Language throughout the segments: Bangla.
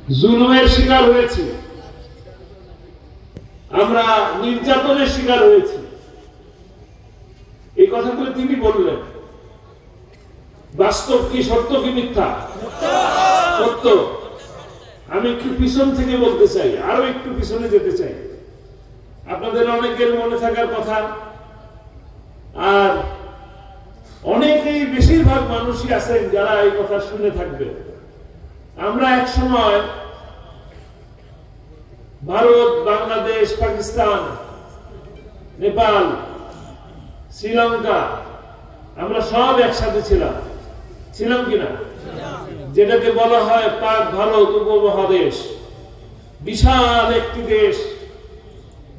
জুলুমের শিকার হয়েছি, আমরা নির্যাতনের শিকার হয়েছি। এই কথাগুলো তিনি বললেন। বাস্তব কি, সত্য কি মিথ্যা? সত্য। আমি একটু পিছন থেকে বলতে চাই, আরো একটু পিছনে যেতে চাই। আপনাদের অনেকের মনে থাকার কথা, আর অনেকেই, বেশিরভাগ মানুষই আছেন যারা এই কথা শুনে থাকবে। আমরা এক সময় ভারত, বাংলাদেশ, পাকিস্তান, নেপাল, শ্রীলঙ্কা, আমরা সব একসাথে ছিলাম কিনা? যেটাকে বলা হয় পাক ভারত উপমহাদেশ। বিশাল একটি দেশ,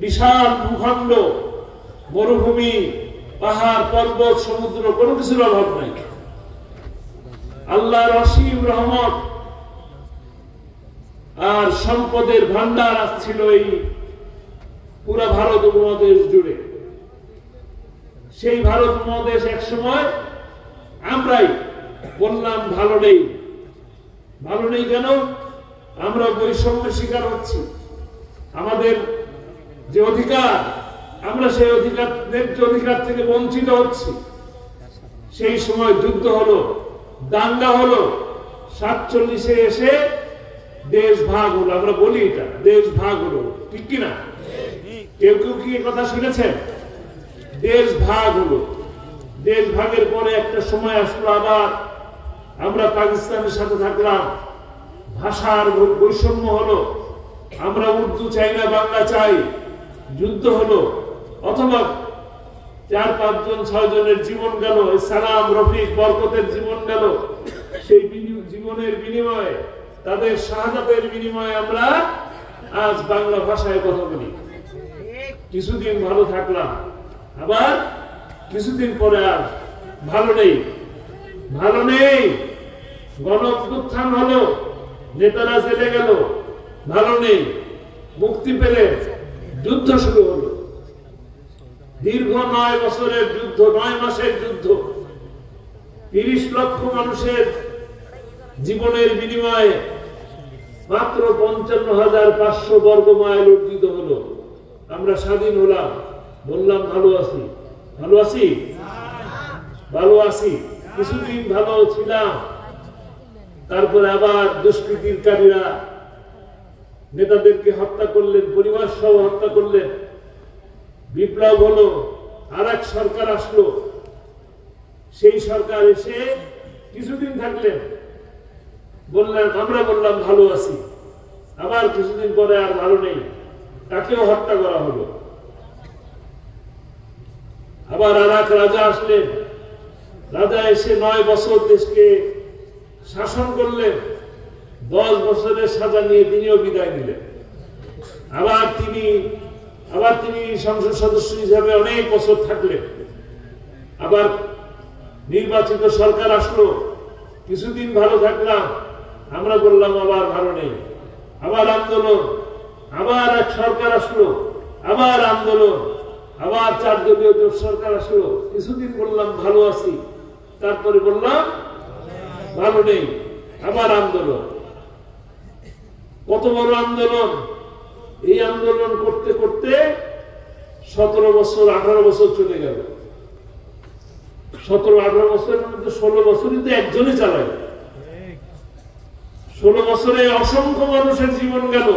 বিশাল ভূখণ্ড, মরুভূমি, পাহাড়, পর্বত, সমুদ্র, কোনো কিছুর অভাব নাই। আল্লাহর অসীম রহমত আর সম্পদের ভান্ডার ছিল এই পুরা ভারত উপমহাদেশ জুড়ে। সেই ভারত উপমহাদেশ এক সময় আমরাই বললাম ভালো নেই। ভালো নেই কেন? আমরা বৈষম্যের শিকার হচ্ছি। আমাদের যে অধিকার, আমরা সেই অধিকার, ন্যায্য অধিকার থেকে বঞ্চিত হচ্ছি। সেই সময় যুদ্ধ হলো, দাঙ্গা হলো, 47-এ এসে দেশ ভাগ হলো। আমরা বলি এটা দেশ ভাগ হলো, ঠিক কিনা? কেউ কেউ কি কথা শুনেছেন? দেশ ভাগ হলো। দেশ ভাগের পরে একটা সময় আসলো, আবার আমরা পাকিস্তানের সাথে থাকলাম, ভাষার বৈষম্য হলো, আমরা উর্দু চাই না, বাংলা চাই, যুদ্ধ হলো। অথবা 4-5 জন 6 জনের জীবন গেল, সালাম, রফিক, বরকতের জীবন গেল। সেই জীবনের বিনিময়ে, তাদের শাহাদাতের বিনিময়ে আমরা আজ বাংলা ভাষায় কথা বলি। কিছুদিন ভালো থাকলাম, আবার কিছুদিন পরে আর ভালো নেই। ভালো নেই, গণ অভ্যুত্থান হলো, নেতারা জেলে গেল, ভালো নেই। মুক্তি পেলে যুদ্ধ শুরু হলো। দীর্ঘ 9 বছরের যুদ্ধ, 9 মাসের যুদ্ধ, 30 লক্ষ মানুষের জীবনের বিনিময়ে মাত্র 55,500 বর্গ মাইল অর্জিত হলো। আমরা স্বাধীন হলাম, বললাম ভালো আছি। ভালো আছি? ভালো আছি। কিছুদিন ভালো ছিলাম, তারপরে আবার দুষ্কৃতিকারীরা নেতাদেরকে হত্যা করলেন, পরিবার সহ হত্যা করলেন। বিপ্লব হলো, আর এক সরকার আসলো। সেই সরকার এসে কিছুদিন থাকলেন, বললেন, আমরা বললাম ভালো আছি। আবার কিছুদিন পরে আর ভালো নেই, তাকেও হত্যা করা হলো। আবার আর এক রাজা আসলেন। রাজা এসে 9 বছর দেশকে শাসন করলেন। 10 বছরের সাজা নিয়ে তিনিও বিদায় নিলেন। আবার তিনি সংসদ সদস্য হিসাবে অনেক বছর থাকলেন। আবার নির্বাচিত সরকার আসলো, কিছুদিন ভালো থাকলাম, আমরা বললাম আবার ভালো নেই। আবার আন্দোলন, আবার এক সরকার আসলো, আবার আন্দোলন, আবার 4 দলীয় জোট সরকার আসলো। কিছুদিন বললাম ভালো আছি, তারপরে বললাম ভালো নেই, আবার আন্দোলন। কত বড় আন্দোলন! এই আন্দোলন করতে করতে 17 বছর, 18 বছর চলে গেল। 17-18 বছরের মধ্যে 16 বছরই তো একজনই চালায়। 16 বছরে অসংখ্য মানুষের জীবন গেল,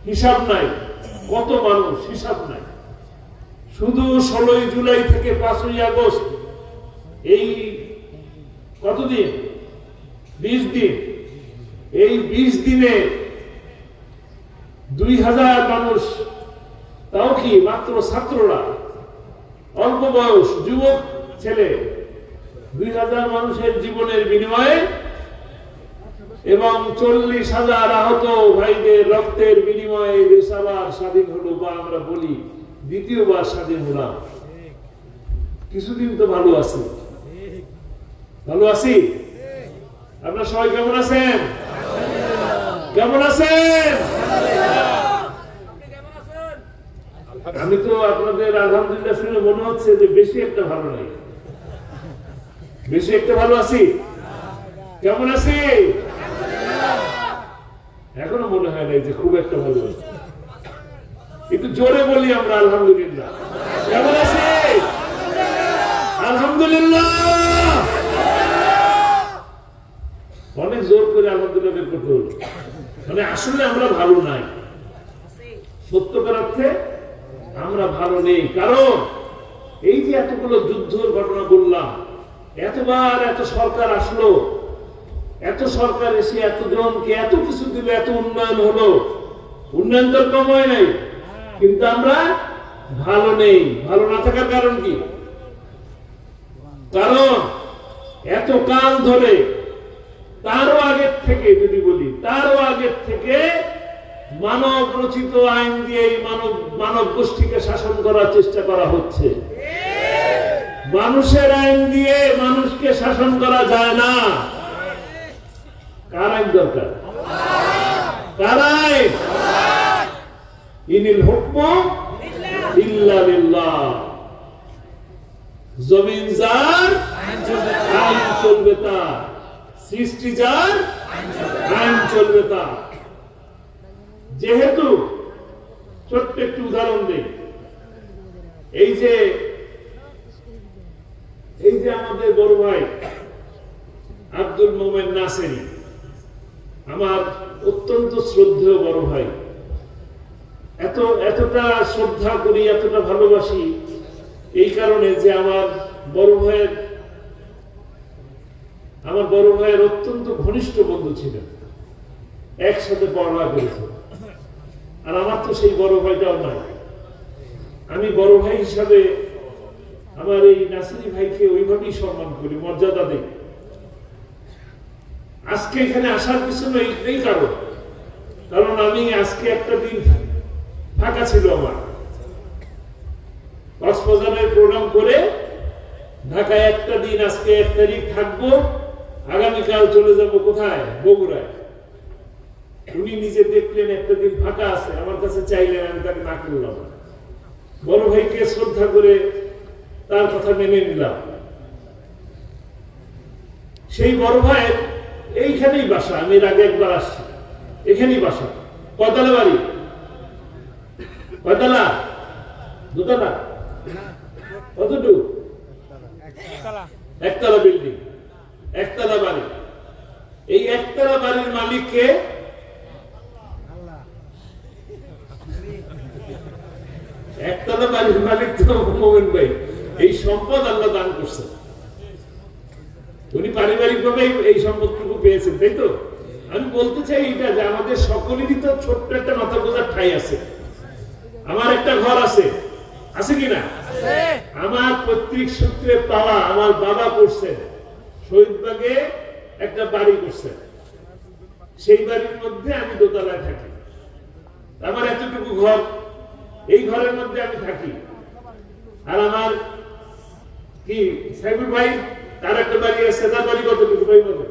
হিসাব নাই। কত মানুষ, হিসাব নাই। শুধু 16 জুলাই থেকে 5ই আগস্ট, এই কতদিন? 20 দিন। এই 20 দিনে 2000 মানুষ, তাও কি মাত্র ছাত্ররা, অল্প বয়স, যুবক ছেলে, 2000 মানুষের জীবনের বিনিময়ে এবং 40,000 আহত ভাইদের রক্তের বিনিময়ে দেশ আবার স্বাধীন হলো, বা আমরা বলি দ্বিতীয়বার স্বাধীন হলাম। কিছুদিন তো ভালো আছি। ভালো আছি? আপনারা সবাই কেমন আছেন? কেমন আছেন? আমি তো আপনাদের আলহামদুলিল্লাহ শুনে মনে হচ্ছে যে বেশি একটা ভালো নাই। বেশি একটা ভালো আছি? কেমন আছি? নাই যে খুব একটা ভালো, একটু জোরে বলি আমরা আলহামদুলিল্লাহ। কেমন আছে? আলহামদুলিল্লাহ। অনেক জোর করে আলহামদুলিল্লাহ বের করতে হলো, মানে আসলে আমরা ভালো নাই, সত্যকার অর্থে আমরা ভালো নেই। কারণ এই যে এতগুলো যুদ্ধের ঘটনা বললাম, এতবার এত সরকার আসলো, এত সরকার এসে এত জনকে এত কিছু দিল, এত উন্নয়ন হলো, উন্নয়ন তো কম হয় নাই, কিন্তু আমরা ভালো নেই। ভালো না থাকার কারণ কি? কারণ এত কাল ধরে, তারও আগের থেকে যদি বলি, তারও আগের থেকে মানব রচিত আইন দিয়ে মানব গোষ্ঠীকে শাসন করার চেষ্টা করা হচ্ছে। মানুষের আইন দিয়ে মানুষকে শাসন করা যায় না। কার আইন দরকার? কার আইন? ইনিল হুকমু ইল্লা লিল্লাহ। জমিন যার আইন চলবে তার, সৃষ্টি যার আইন চলবে তার। যেহেতু ছোট্ট একটু উদাহরণ দেই, এই যে আমাদের বড় ভাই আব্দুল মোমেন নাসেরি, আমার অত্যন্ত শ্রদ্ধেয় বড় ভাই, এতটা শ্রদ্ধা করি, এতটা ভালোবাসি এই কারণে যে আমার বড় ভাইয়ের অত্যন্ত ঘনিষ্ঠ বন্ধু ছিলেন, একসাথে পড়াশোনা করেছে। আর আমার তো সেই বড় ভাইটাও নাই। আমি বড় ভাই হিসাবে আমার এই নাসিরি ভাইকে ওইভাবেই সম্মান করি, মর্যাদা দেই। আজকে এখানে আসার পিছনে এই কারণ আমি আজকে একটা দিন ফাঁকা ছিল আমার, কক্সবাজারের প্রোগ্রাম করে ঢাকায় একটা দিন, আজকে 1 তারিখ থাকবো, আগামীকাল চলে যাব কোথায়? বগুড়ায়। উনি নিজে দেখলেন একটা দিন ফাঁকা আছে, আমার কাছে চাইলেন, আমি তাকে না করলাম। বড় ভাইকে শ্রদ্ধা করে তার কথা মেনে নিলাম। সেই বড় ভাই এইখানেই বাসা, আমি এর আগে একবার আসছি, এখানেই বাসা। কয়তলা বাড়ি? কয়তলা? দোতলা? কতটুকু? একতলা বিল্ডিং, একতলা বাড়ি। এই একতলা বাড়ির মালিককে একতলা বাড়ির মালিক তো মোমেন ভাই। এই সম্পদ আল্লাহ দান করছে, উনি পারিবারিক ভাবে এই সম্পদটুকু পেয়েছেন, তাই তো? আমি বলতে চাই এটা যে আমাদের সকলেরই তো ছোট্ট একটা মাথা গোজার ঠাঁই আছে। আমার একটা ঘর আছে, আছে কিনা? আমার পৈতৃক সূত্রে পাওয়া, আমার বাবা করছেন শহীদবাগে একটা বাড়ি করছেন, সেই বাড়ির মধ্যে আমি দোতলায় থাকি। আমার এতটুকু ঘর, এই ঘরের মধ্যে আমি থাকি। আর আমার কি সাইবুল ভাই, তার একটা বাড়ি আছে, তার বাড়ি কতটুকু ভাই বলে?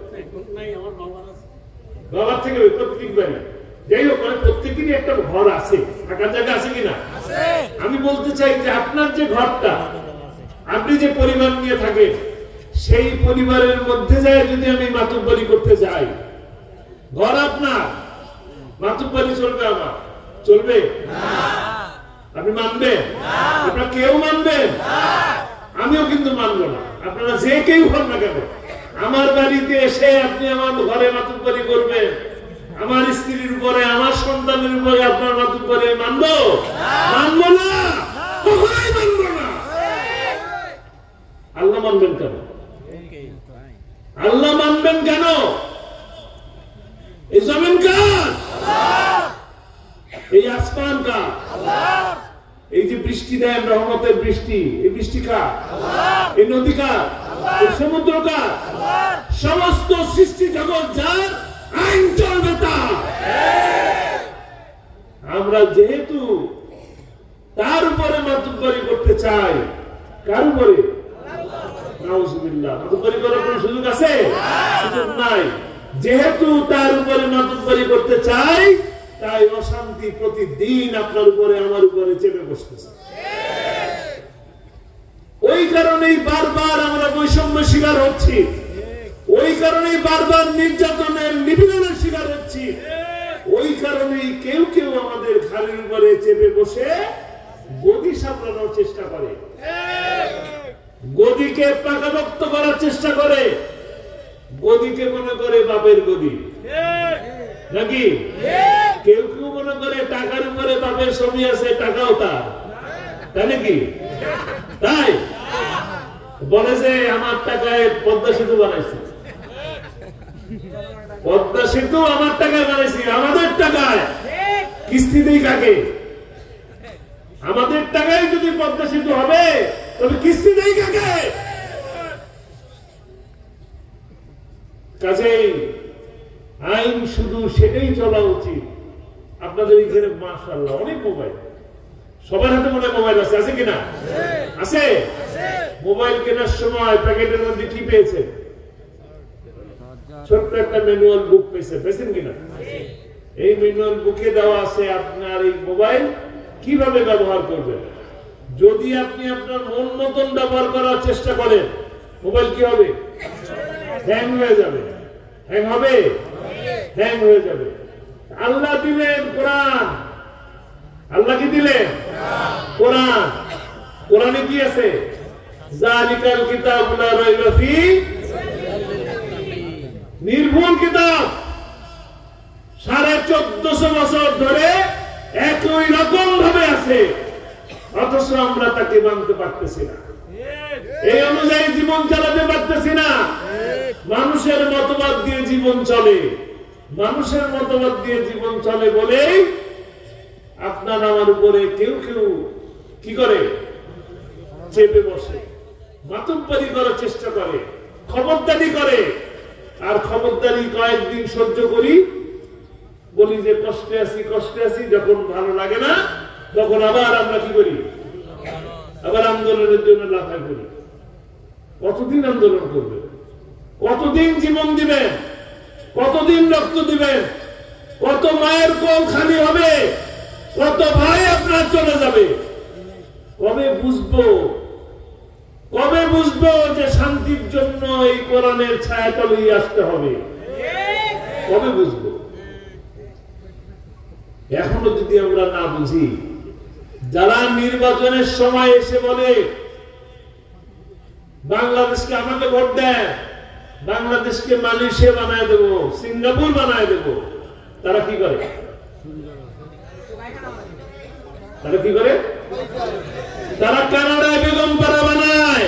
বাবার থেকে প্রত্যেক বাড়ি। যাই হোক, মানে প্রত্যেকেরই একটা ঘর আছে, থাকার জায়গা আছে কিনা? আমি বলতে চাই যে আপনার যে ঘরটা, আপনি যে পরিবার নিয়ে থাকেন, সেই পরিবারের মধ্যে যায় যদি আমি মাতুব্বরি করতে যাই, ঘর আপনার, মাতুব্বরি চলবে আমার? চলবে না। আপনি মানবেন? আপনারা কেউ মানবেন? আমিও কিন্তু মানবো না। আপনারা যে কেউ হন না কেন, আমার বাড়িতে এসে আপনি আমার ঘরে মাতুব্বরি করবেন, আমার স্ত্রীর উপরে, আমার সন্তানের উপরে আপনার মাতুব্বরি মানবো? মানবো না, কখনোই মানবো না। আল্লাহ মানবেন কেন? আল্লাহ মানবেন কেন? এই জমিন কার? এই আসমান কার? এই যে বৃষ্টি দেন, রহমতের বৃষ্টি, এই বৃষ্টি কার? এই নদী কার? এই সমুদ্র কার? সমস্ত সৃষ্টি জগৎ যার, আইন চলবে তার। আমরা যেহেতু তার উপরে মাতুব্বরি করতে চাই, কার উপরে? নাউজুবিল্লাহ। মাতুব্বরি করার কোনো সুযোগ আছে? সুযোগ নাই। যেহেতু তার উপরে মাতুব্বরি করতে চাই, তাই অশান্তি প্রতিদিন আপনার উপরে, আমার উপরে চেপে বসতেছে। ওই কারণেই বারবার আমরা বৈষম্য শিকার হচ্ছি, ওই কারণেই বারবার নির্যাতনের, নিপীড়নের শিকার হচ্ছি, ওই কারণে কারণে কেউ কেউ আমাদের ঘাড়ের উপরে চেপে বসে গদি সামলানোর চেষ্টা করে, গদিকে পাকাপোক্ত করার চেষ্টা করে, গদিকে মনে করে বাপের গদি নাকি? কেউ কেউ মনে করে টাকার উপরে বাপের ছবি আছে, টাকাও তার, তাই নাকি? তাই বলে যে আমার টাকায় পদ্মা সেতু বানাইছে, পদ্মা সেতু আমার টাকায় বানাইছি, আমাদের টাকায়। কিস্তি দেই কাকে? আমাদের টাকায় যদি পদ্মা সেতু হবে তবে কিস্তি দেই কাকে? কাজেই আইন শুধু সেটাই চলা উচিত। আপনাদের এখানে মাশাআল্লাহ অনেক মোবাইল, সবার হাতে মনে মোবাইল আছে, আছে কিনা? আছে। মোবাইল কেনার সময় প্যাকেটের মধ্যে কি পেয়েছে? ছোট্ট একটা ম্যানুয়াল বুক পেয়েছেন কিনা? এই ম্যানুয়াল বুকে দেওয়া আছে আপনার এই মোবাইল কিভাবে ব্যবহার করবেন। যদি আপনি আপনার মন মতন ব্যবহার করার চেষ্টা করেন, মোবাইল কি হবে? হ্যাং হয়ে যাবে। হ্যাং হবে? হ্যাং হয়ে যাবে। আল্লাহ দিলেন কোরআন। আল্লাহ কি দিলেন? কোরআন। কোরআনে কি আছে? জালিকাল কিতাবু লা রাইবা ফিহি, নির্ভুল কিতাব। 1450 বছর ধরে একই রকম ভাবে আছে, অথচ আমরা তাকে মানতে পারতেছি না, এই অনুযায়ী জীবন চালাতে পারতেছি না। মানুষের মতবাদ দিয়ে জীবন চলে, মানুষের মতবাদ দিয়ে জীবন চলে বলেই আপনার আমার উপরে কেউ কেউ কি করে? চেপে বসে, মাতব্বরি করার চেষ্টা করে, খবরদারি করে। আর খবরদারি কয়েকদিন সহ্য করি, বলি যে কষ্টে আছি, কষ্টে আছি। যখন ভালো লাগে না তখন আবার আমরা কি করি? আবার আন্দোলনের জন্য লাফাই করি। কতদিন আন্দোলন করবে? কতদিন জীবন দিবেন? কতদিন রক্ত দিবেন? কত মায়ের কোল খালি হবে? কত ভাই আপনার চলে যাবে? কবে বুঝবো, কবে বুঝবো যে শান্তির জন্য এই কোরআনের ছায়াতলেই আসতে হবে? কবে বুঝবো? এখনো যদি আমরা না বুঝি, যারা নির্বাচনের সময় এসে বলে বাংলাদেশকে আমাকে ভোট দেন, বাংলাদেশকে মালয়েশিয়া বানায় দেব, সিঙ্গাপুর বানায় দেব, তারা কি করে? তারা কি করে? তারা কানাডায় বেগমপাড়া বানায়,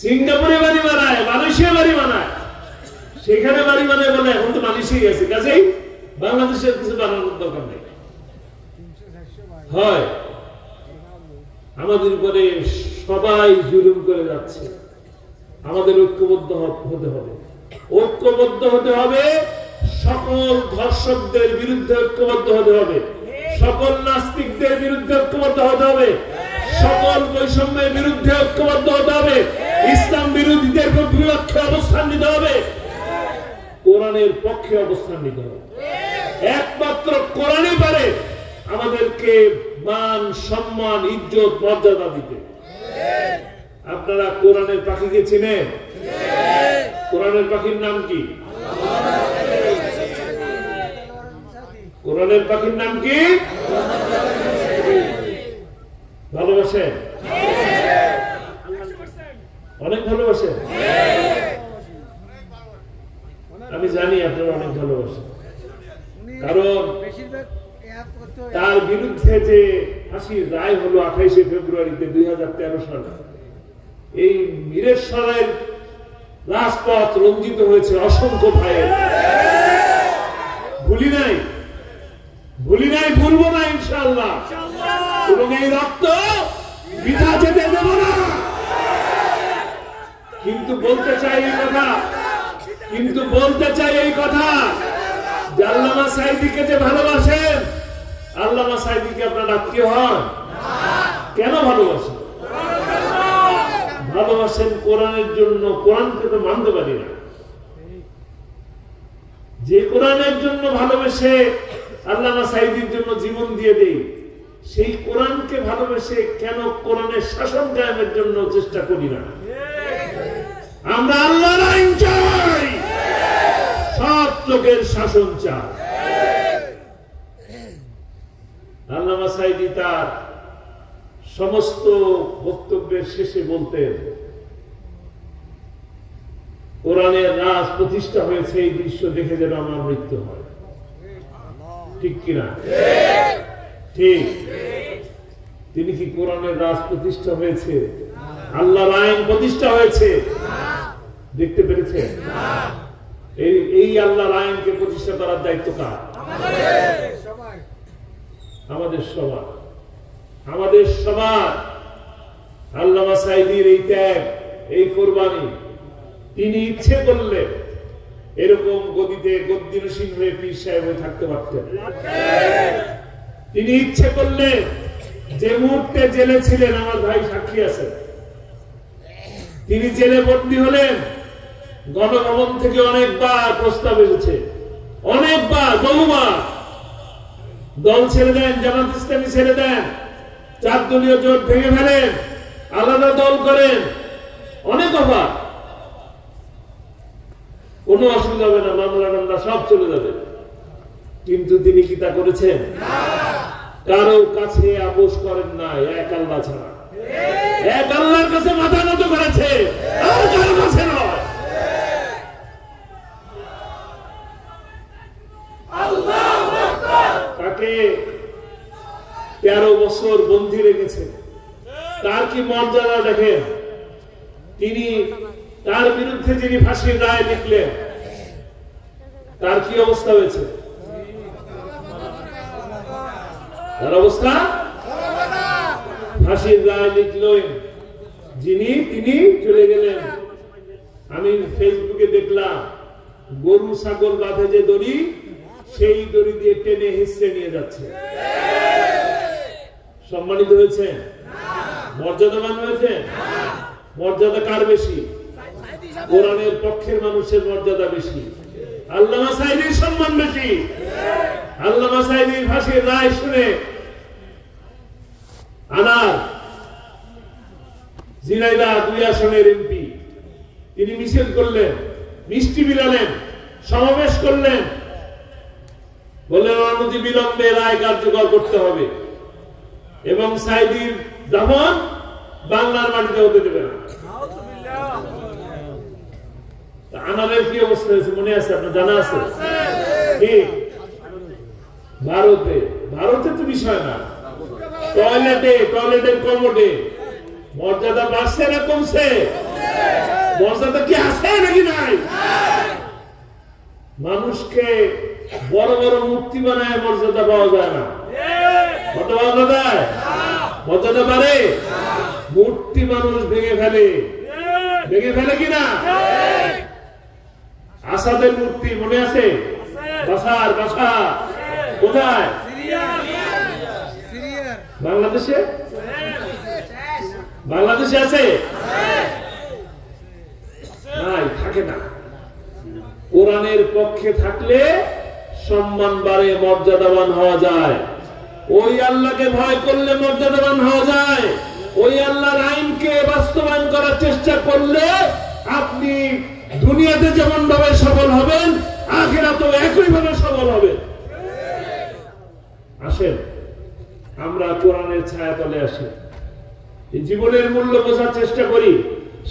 সিঙ্গাপুরে বাড়ি বানায়, মালয়েশিয়া বাড়ি বানায়, সেখানে বাড়ি বানায় বলে এখন তো মালয়েশিয়া আছে, কাজেই বাংলাদেশের কিছু বানানোর দরকার নেই। হয় আমাদের উপরে সবাই জুলুম করে যাচ্ছে, আমাদের ঐক্যবদ্ধ হতে হবে, ঐক্যবদ্ধ হতে হবে। সকল ধর্ষকদের বিরুদ্ধে ঐক্যবদ্ধ হতে হবে, সকল নাস্তিকদের বিরুদ্ধে ঐক্যবদ্ধ হতে হবে, সকল বৈষম্যের বিরুদ্ধে ঐক্যবদ্ধ হতে হবে, ইসলাম বিরোধীদের বিপক্ষে অবস্থান নিতে হবে, কোরআনের পক্ষে অবস্থান নিতে হবে। একমাত্র কোরআনই পারে আমাদেরকে মান, সম্মান, ইজ্জত, মর্যাদা দিতে। আপনারা কোরআনের পাখিকে চিনেন? কোরআনের পাখির নাম কি? কোরআনের পাখির নাম কি? ভালোবাসেন? অনেক ভালোবাসেন? আমি জানি আপনারা অনেক ভালোবাসেন, কারণ তার বিরুদ্ধে যে ফাঁসির রায় হলো 28শে ফেব্রুয়ারিতে 2013 সালে, এই মিরেশ্বরের রাজপথ রঞ্জিত হয়েছে অসংখ্য ভাইয়ের। ভুলি নাই, ভুলি নাই, ভুলবো না ইনশাআল্লাহ। এবং এই রক্ত বৃথা যেতে দেব না। কিন্তু বলতে চাই এই কথা, কিন্তু বলতে চাই এই কথা যে আল্লামা সাঈদীকে যে ভালোবাসেন, আল্লামা সাঈদীকে আপনার আত্মীয় হন? কেন ভালোবাসেন? ভালোবাসেন কোরআনের জন্য। কোরআনকে তো মানতে পারি না। যে কোরআনের জন্য ভালোবেসে আল্লামা সাঈদীর জন্য জীবন দিয়ে দেই, সেই কোরআনকে ভালোবেসে কেন কোরআনের শাসন কায়েমের জন্য চেষ্টা করি না? আমরা আল্লাহর আইন চাই। শাসকের শাসন চায়। আল্লামা সাঈদী তার সমস্ত বক্তব্যের শেষে বলতেন, কোরআনের রাজ প্রতিষ্ঠা হয়েছে এই দৃশ্য দেখে যেন আমার মৃত্যু হয়। ঠিক কিনা? ঠিক। তিনি কি কোরআনের রাজ প্রতিষ্ঠা হয়েছে, আল্লাহর আইন প্রতিষ্ঠা হয়েছে দেখতে পেরেছেন? এই আল্লাহর আইনকে প্রতিষ্ঠা করার দায়িত্ব কার? আমাদের সবার। আমাদের সবার। আল্লামা সাঈদীর এই ত্যাগ, এই কোরবানি, তিনি ইচ্ছে করলে এরকম গদিতে গদ্দিনসীন হয়ে পীর সাহেব হয়ে থাকতে পারতেন। তিনি ইচ্ছে করলে যে মুহূর্তে জেলে ছিলেন, আমার ভাই সাক্ষী আছে, তিনি জেলে বন্দী হলেন, গণভবন থেকে অনেকবার প্রস্তাব এসেছে, অনেকবার, বহুবার। দল ছেড়ে দেন, জামাত ইসলামী ছেড়ে দেন, 4 দলীয় জোট ভেঙে ফেলেন, আলাদা দল করেন, অনেক অভাব। কোনো অসুবিধা হবে না, মামলা সব চলে যাবে। কিন্তু তিনি কি তা করেছেন? কারো কাছে আপোষ করেন না, এক আল্লাহ ছাড়া। এক আল্লাহর কাছে মাথা নত করেছে, আর কারো কাছে নয়। তাকে 13 বছর বন্দী রেখেছে। তার কি মর্যাদা দেখেন। তিনি তার বিরুদ্ধে যিনি ফাঁসির রায় লিখলেন, তার কি অবস্থা হয়েছে? তার অবস্থা, ফাঁসির রায় লিখলেন যিনি, তিনি চলে গেলেন। আমি ফেসবুকে দেখলাম, গরু ছাগল বাঁধে যে দড়ি, সেই দড়ি দিয়ে টেনে হিসে নিয়ে যাচ্ছে। সম্মানিত হয়েছেন? মর্যাদাবান হয়েছেন? মর্যাদা কার বেশি? কোরআনের পক্ষের মানুষের মর্যাদা বেশি, আল্লামা সাঈদীর সম্মান বেশি। আল্লামা সাঈদীর ফাঁসির রায় শুনে আনার ঝিনাইদহ 2 আসনের এমপি, তিনি মিছিল করলেন, মিষ্টি বিলালেন, সমাবেশ করলেন, বললেন অনতি বিলম্বে রায় কার্যকর করতে হবে এবং সাঈদীর দাফন বাংলার মাটিতে হতে দেবে না। আনারের কি অবস্থা হয়েছে মনে আছে? আপনার জানা আছে? ভারতে তো বিষয় না, টয়লেটের কমোডে মর্যাদা বাড়ছে না কমছে? মর্যাদা কি আছে নাকি নাই? মানুষকে বড় বড় মূর্তি বানায় মর্যাদা পাওয়া যায় না। কত পাওয়া যায়? মর্যাদা বাড়ে, মূর্তি মানুষ ভেঙে ফেলে। ভেঙে ফেলে কিনা? আসাদের মূর্তি মনে আছে? বাসা কোথায়? বাংলাদেশে। বাংলাদেশে আছে? নাই, থাকে না। কোরআনের পক্ষে থাকলে সম্মান বাড়ে, মর্যাদাবান হওয়া যায়। ওই আল্লাহকে ভয় করলে মর্যাদাবান হওয়া যায়। ওই আল্লাহর আইনকে বাস্তবায়ন করার চেষ্টা করলে আপনি দুনিয়াতে যেমন ভাবে সফল হবেন, আখিরাতেও একই ভাবে সফল হবেন। আসেন আমরা কোরআনের ছায়াতলে আসি, জীবনের মূল্য বোঝার চেষ্টা করি।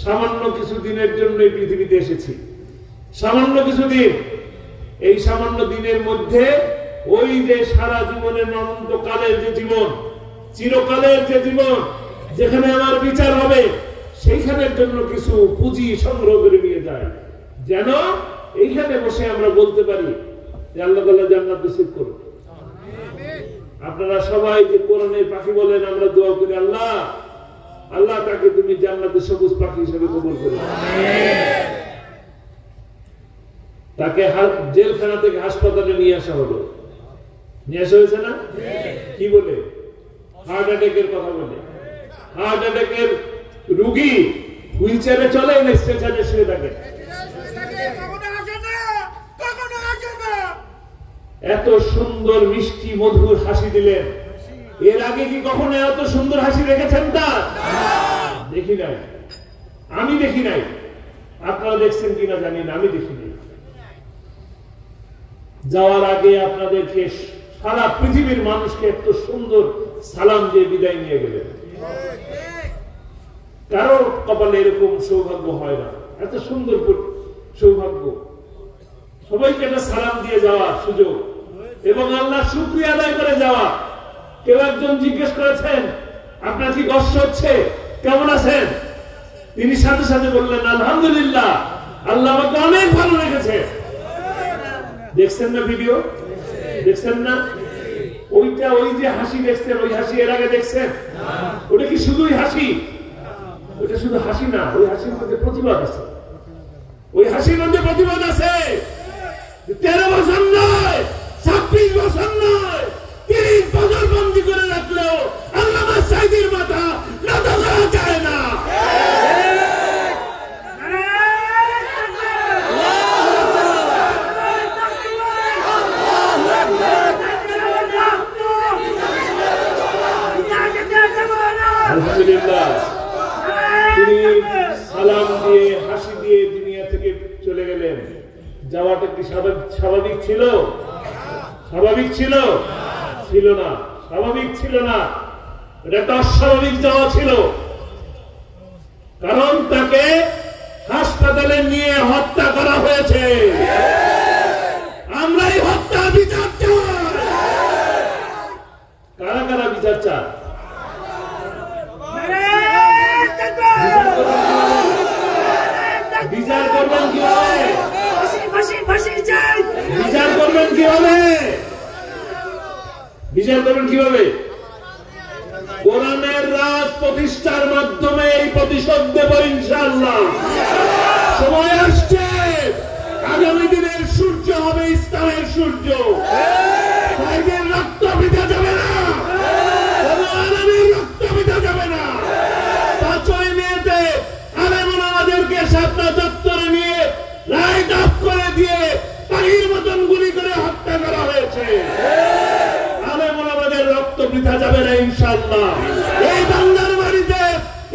সামান্য কিছু দিনের জন্য এই পৃথিবীতে এসেছি, সামান্য কিছুদিন। এই সামান্য দিনের মধ্যে ওই যে সারা জীবনের অনন্তকালের যে জীবন, চিরকালের যে জীবন, যেখানে আমার বিচার হবে, সেইখানের জন্য কিছু পুঁজি সংগ্রহ করে নিয়ে যায়, যেন এইখানে বসে আমরা বলতে পারি যে আল্লাহ তাআলা জান্নাত নসিব করুন। আপনারা সবাই যে কোরআনের পাখি বলেন, আমরা দোয়া করি, আল্লাহ আল্লাহ তাকে তুমি জান্নাতের সবুজ পাখি হিসেবে কবুল করো। তাকে জেলখানা থেকে হাসপাতালে নিয়ে আসা হলো, নিয়ে আসা হয়েছে না? কি বলে? হার্ট অ্যাটাকের কথা বলে। হার্ট অ্যাটাকের রোগী হুইল চেয়ারে চলে না স্ট্রেচারে শুয়ে থাকে। এত সুন্দর মিষ্টি মধুর হাসি দিলেন, এর আগে কি কখনো এত সুন্দর হাসি রেখেছেন? তার দেখি নাই, আমি দেখি নাই। আপনারা দেখছেন কিনা জানি না, আমি দেখি নাই। যাওয়ার আগে আপনাদেরকে সারা পৃথিবীর মানুষকে এত সুন্দর সালাম দিয়ে বিদায় নিয়ে গেলেন। কারো কপালে এরকম সৌভাগ্য হয় না, এত সুন্দর সৌভাগ্য। সবাইকে একটা সালাম দিয়ে যাওয়ার সুযোগ এবং আল্লাহর শুকরিয়া আদায় করে যাওয়া। কেউ একজন জিজ্ঞেস করেছেন, আপনার কি কষ্ট হচ্ছে, কেমন আছেন? তিনি সাথে সাথে বললেন, আলহামদুলিল্লাহ, আল্লাহ আমাকে অনেক ভালো রেখেছে। দেখছেন না ভিডিও? দেখছেন না? ওইটা, ওই যে হাসি দেখছেন, ওই হাসি এর আগে দেখছেন? ওটা কি শুধুই হাসি? ওটা শুধু হাসি না, ওই হাসির মধ্যে প্রতিবাদ আছে। ওই হাসির মধ্যে প্রতিবাদ আছে। 13 বছর নয়, 26 বছর নয়, 30 বছর বন্দী করে রাখলেও আল্লামা সাঈদীর মাথা নত করা যায় না। আলহামদুলিল্লাহ, তিনি সালাম দিয়ে হাসি দিয়ে দুনিয়া থেকে চলে গেলেন। যাওয়াটা কি স্বাভাবিক ছিল? স্বাভাবিক ছিল? ছিল না, স্বাভাবিক ছিল না। এটা একটা অস্বাভাবিক যাওয়া ছিল, কারণ তাকে হাসপাতালে নিয়ে হত্যা করা হয়েছে। আমরাই হত্যা বিচার চাই। কারা কারা বিচার চায়? বিচার করবেন কিভাবে? বিচার করবেন কিভাবে? বিচার করবেন কিভাবে? কোরআনের রাজ প্রতিষ্ঠার মাধ্যমে এই প্রতিশোধ দেব ইনশাআল্লাহ। সময় আসছে, আগামী দিনের সূর্য হবে ইসলামের সূর্য। সাঈদের রক্ত বৃথা যাবে না, আলমের রক্ত বৃথা যাবে না। 5ই মেতে আলেমুল আমাদেরকে শাপলা চত্বরে নিয়ে লাইট অফ করে দিয়ে পানির মতন গুলি করে হত্যা করা হয়েছে। আলেমুল আমাদের রক্ত বৃথা যাবে না ইনশাআল্লাহ। এই বাংলার বাড়িতে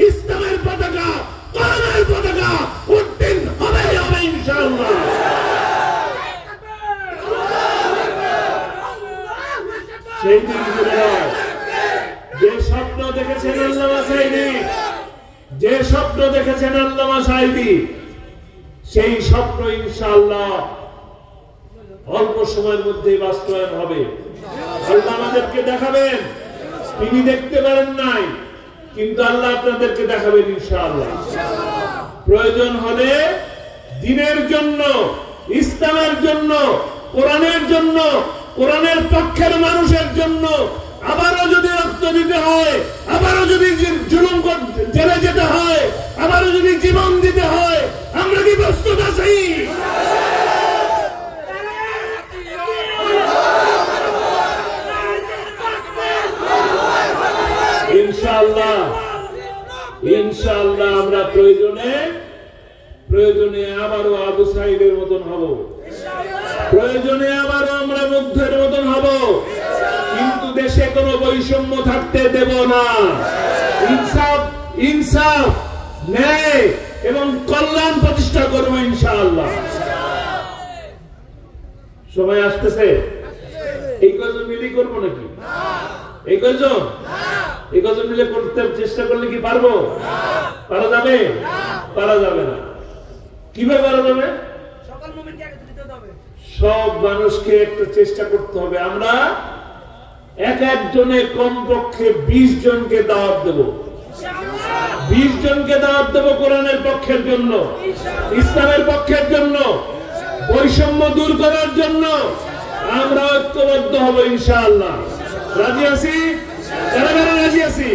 ইসলামের পতাকা, কোরআনের পতাকা উড্ডীন হবে হবে ইনশাআল্লাহ। সেই দিনগুলো যে স্বপ্ন দেখেছেন আল্লামা সাঈদী, যে স্বপ্ন দেখেছেন আল্লামা সাঈদী, সেই স্বপ্ন ইনশাআল্লাহ অল্প সময়ের মধ্যে বাস্তবায়ন হবে। আল্লাহ আমাদেরকে দেখাবেন। তিনি দেখতে পারেন নাই, কিন্তু আল্লাহ আপনাদেরকে দেখাবেন ইনশাআল্লাহ। প্রয়োজন হলে দ্বীনের জন্য, ইসলামের জন্য, কোরআনের জন্য, কোরআনের পক্ষের মানুষের জন্য আবারও যদি রক্ত দিতে হয়, আবারও যদি জুলুম জেলে যেতে হয়, আবারও যদি জীবন দিতে হয়, আমরা কি প্রস্তুত আছি? ইনশাআল্লাহ, ইনশাআল্লাহ আমরা প্রয়োজনে আবারও আবু সাঈদের মতন হব, প্রয়োজনে আবারও আমরা মুগ্ধের মতন হব, কিন্তু দেশে কোনো বৈষম্য থাকতে দেব না। ইনসাফ, ন্যায় এবং কল্যাণ প্রতিষ্ঠা করবো ইনশাআল্লাহ। সময় আসতেছে, এই কয়জন মিলেই করবো নাকি? এই কয়জন মিলে করতে চেষ্টা করলে কি পারবো? পারা যাবে? পারা যাবে না। কিভাবে পারা যাবে? সব মানুষকে একটা চেষ্টা করতে হবে। আমরা একজনে কমপক্ষে 20 জনকে দাওয়াত দেব, 20 জনকে দাওয়াত দেব কোরআনের পক্ষের জন্য, ইসলামের পক্ষের জন্য, বৈষম্য দূর করার জন্য। আমরা ঐক্যবদ্ধ হব ইনশাআল্লাহ। রাজি আছি? যারা যারা রাজি আছি,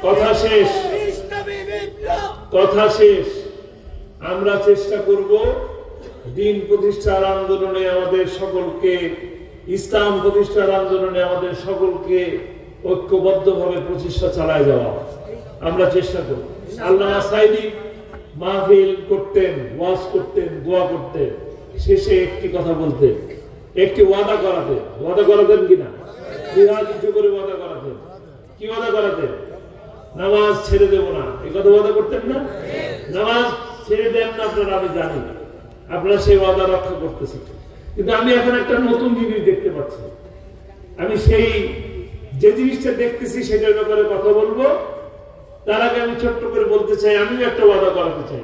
কথা শেষ, কথা শেষ। আমরা চেষ্টা করব দ্বীন প্রতিষ্ঠার আন্দোলনে আমাদের সকলকে, ইসলাম প্রতিষ্ঠার আন্দোলনে আমাদের সকলকে ঐক্যবদ্ধভাবে প্রচেষ্টা চালায় যাওয়া। আমরা চেষ্টা করব। আল্লামা সাঈদী মাহফিল করতেন, ওয়াজ করতেন, দোয়া করতেন, শেষে একটি কথা বলতেন, একটি ওয়াদা করাতেন। ওয়াদা করাতেন কিনা? দুই হাত উঁচু করে ওয়াদা করাতেন। কি ওয়াদা করাতেন? নামাজ ছেড়ে দেব না, এই কথা ওয়াদা করতেন না? নামাজ ছেড়ে দেন না আপনারা, আমি জানি আপনারা সেই ওয়াদা রক্ষা করতেছেন। কিন্তু আমি এখন একটা নতুন জিনিস দেখতে পাচ্ছি। আমি সেই যে জিনিসটা দেখতেছি সেটার ব্যাপারে কথা বলবো। তার আগে আমি ছোট্ট করে বলতে চাই, আমিও একটা ওয়াদা করাতে চাই।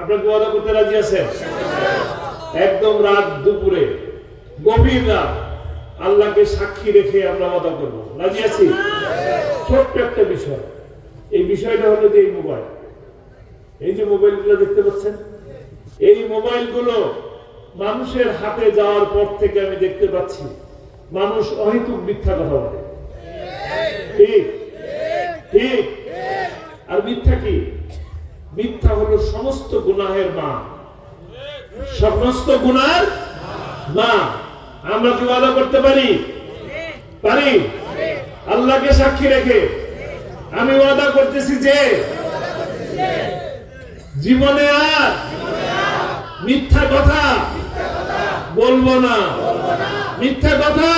আপনাকে ওয়াদা করতে রাজি আছেন? একদম রাত দুপুরে, গভীর রাত, আল্লাহকে সাক্ষী রেখে আমরা ওয়াদা করব। রাজি আছি? ছোট্ট একটা বিষয়, এই বিষয়টা হলো যে এই মোবাইল, এই যে মোবাইলগুলো দেখতে পাচ্ছেন, এই মোবাইলগুলো মানুষের হাতে যাওয়ার পর থেকে আমি দেখতে পাচ্ছি মানুষ অহেতুক মিথ্যা কথা বলে। ঠিক ঠিক। আর মিথ্যা কি? মিথ্যা হলো সমস্ত গুনাহের মা, সমস্ত গুনার মা। আমরা কি ওয়াদা করতে পারি? পারি। আল্লাহকে সাক্ষী রেখে আমি ওয়াদা করতেছি যে জীবনে আর মিথ্যা কথা বলবো না, মিথ্যা কথা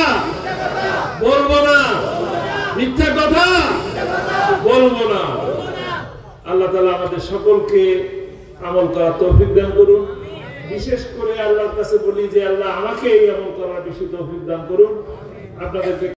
বলবো না, মিথ্যা কথা বলবো না। আল্লাহ তাআলা আমাদের সকলকে আমল করার তৌফিক দান করুন। বিশেষ করে আল্লাহর কাছে বলি যে আল্লাহ আমাকে এই আমল করার বেশি তৌফিক দান করুন। আপনাদেরকে